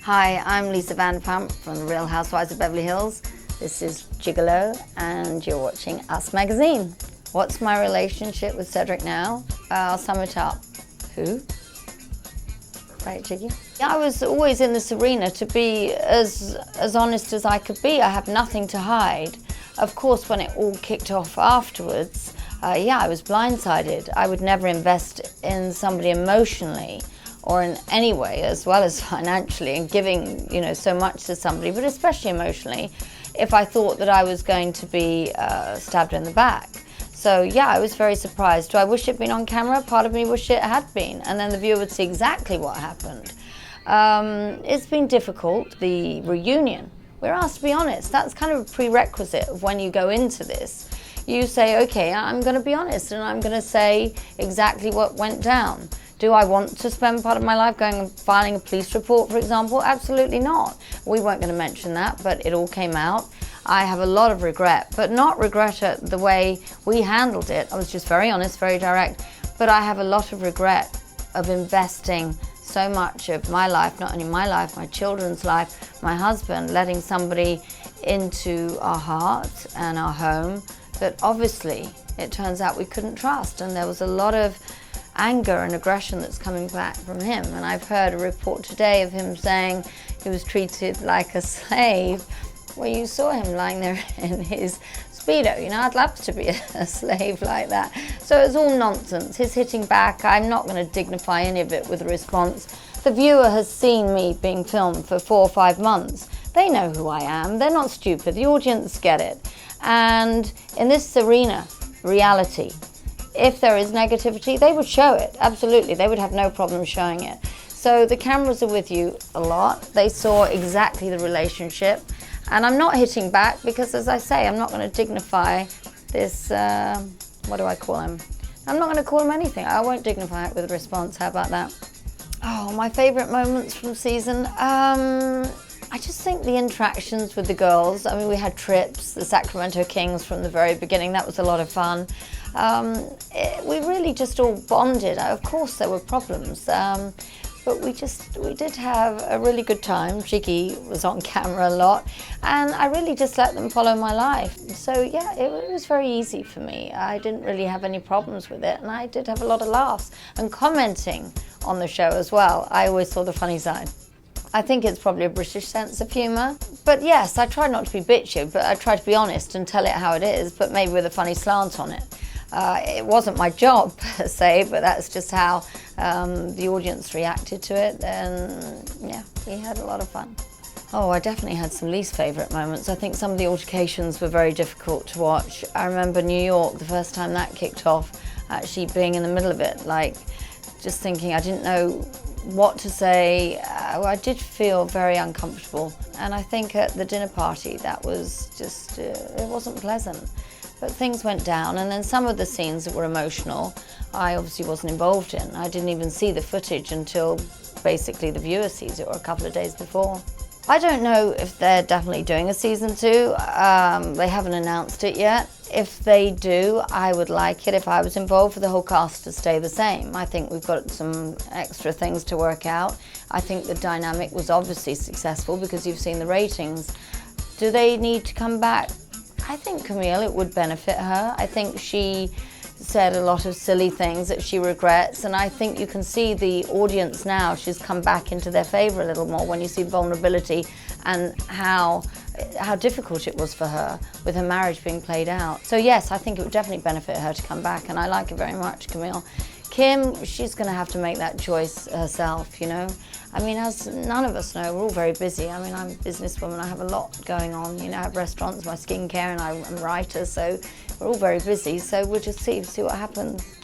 Hi, I'm Lisa VanderPump from the Real Housewives of Beverly Hills. This is Gigolo, and you're watching Us Magazine. What's my relationship with Cedric now? I'll sum it up. Who? Right, Jiggy? I was always in this arena to be as honest as I could be. I have nothing to hide. Of course, when it all kicked off afterwards, I was blindsided. I would never invest in somebody emotionally or in any way, as well as financially, and giving, so much to somebody, but especially emotionally, if I thought that I was going to be stabbed in the back. So yeah, I was very surprised. Do I wish it'd been on camera? Part of me wished it had been, and then the viewer would see exactly what happened. It's been difficult. The reunion, we're asked to be honest. That's kind of a prerequisite of when you go into this. You say, okay, I'm going to be honest, and I'm going to say exactly what went down. Do I want to spend part of my life going and filing a police report, for example? Absolutely not. We weren't going to mention that, but it all came out. I have a lot of regret, but not regret at the way we handled it. I was just very honest, very direct. But I have a lot of regret of investing so much of my life, not only my life, my children's life, my husband, letting somebody into our heart and our home that obviously it turns out we couldn't trust. And there was a lot of anger and aggression that's coming back from him. And I've heard a report today of him saying he was treated like a slave. Well, you saw him lying there in his Speedo. I'd love to be a slave like that. So it's all nonsense. His hitting back, I'm not going to dignify any of it with a response. The viewer has seen me being filmed for 4 or 5 months. They know who I am. They're not stupid. The audience get it. And in this arena, reality, if there is negativity, they would show it. Absolutely. They would have no problem showing it. So the cameras are with you a lot. They saw exactly the relationship. And I'm not hitting back because, as I say, I'm not going to dignify this, what do I call him? I'm not going to call him anything. I won't dignify it with a response. How about that? Oh, my favourite moments from season? I just think the interactions with the girls. I mean, we had trips, the Sacramento Kings from the very beginning. That was a lot of fun. We really just all bonded. Of course, there were problems. But we did have a really good time. Jiggy was on camera a lot, and I really just let them follow my life. So yeah, it was very easy for me. I didn't really have any problems with it, and I did have a lot of laughs and commenting on the show as well. I always saw the funny side. I think it's probably a British sense of humour. But yes, I try not to be bitchy, but I try to be honest and tell it how it is, but maybe with a funny slant on it. It wasn't my job per se, but that's just how the audience reacted to it, and yeah, we had a lot of fun. Oh, I definitely had some least favourite moments. I think some of the altercations were very difficult to watch. I remember New York, the first time that kicked off, actually being in the middle of it, like just thinking I didn't know what to say. I did feel very uncomfortable, and I think at the dinner party that was just, it wasn't pleasant. But things went down, and then some of the scenes that were emotional, I obviously wasn't involved in. I didn't even see the footage until basically the viewer sees it, or a couple of days before. I don't know if they're definitely doing a season 2. They haven't announced it yet. If they do, I would like it, if I was involved, for the whole cast to stay the same. I think we've got some extra things to work out. I think the dynamic was obviously successful because you've seen the ratings. Do they need to come back? I think Camille, it would benefit her. I think she said a lot of silly things that she regrets, and I think you can see the audience now, she's come back into their favour a little more when you see vulnerability and how difficult it was for her with her marriage being played out. So yes, I think it would definitely benefit her to come back, and I like her very much, Camille. Kim, she's going to have to make that choice herself, I mean, as none of us know, we're all very busy. I mean, I'm a businesswoman, I have a lot going on. I have restaurants, my skincare, and I'm a writer, so we're all very busy. So we'll just see what happens.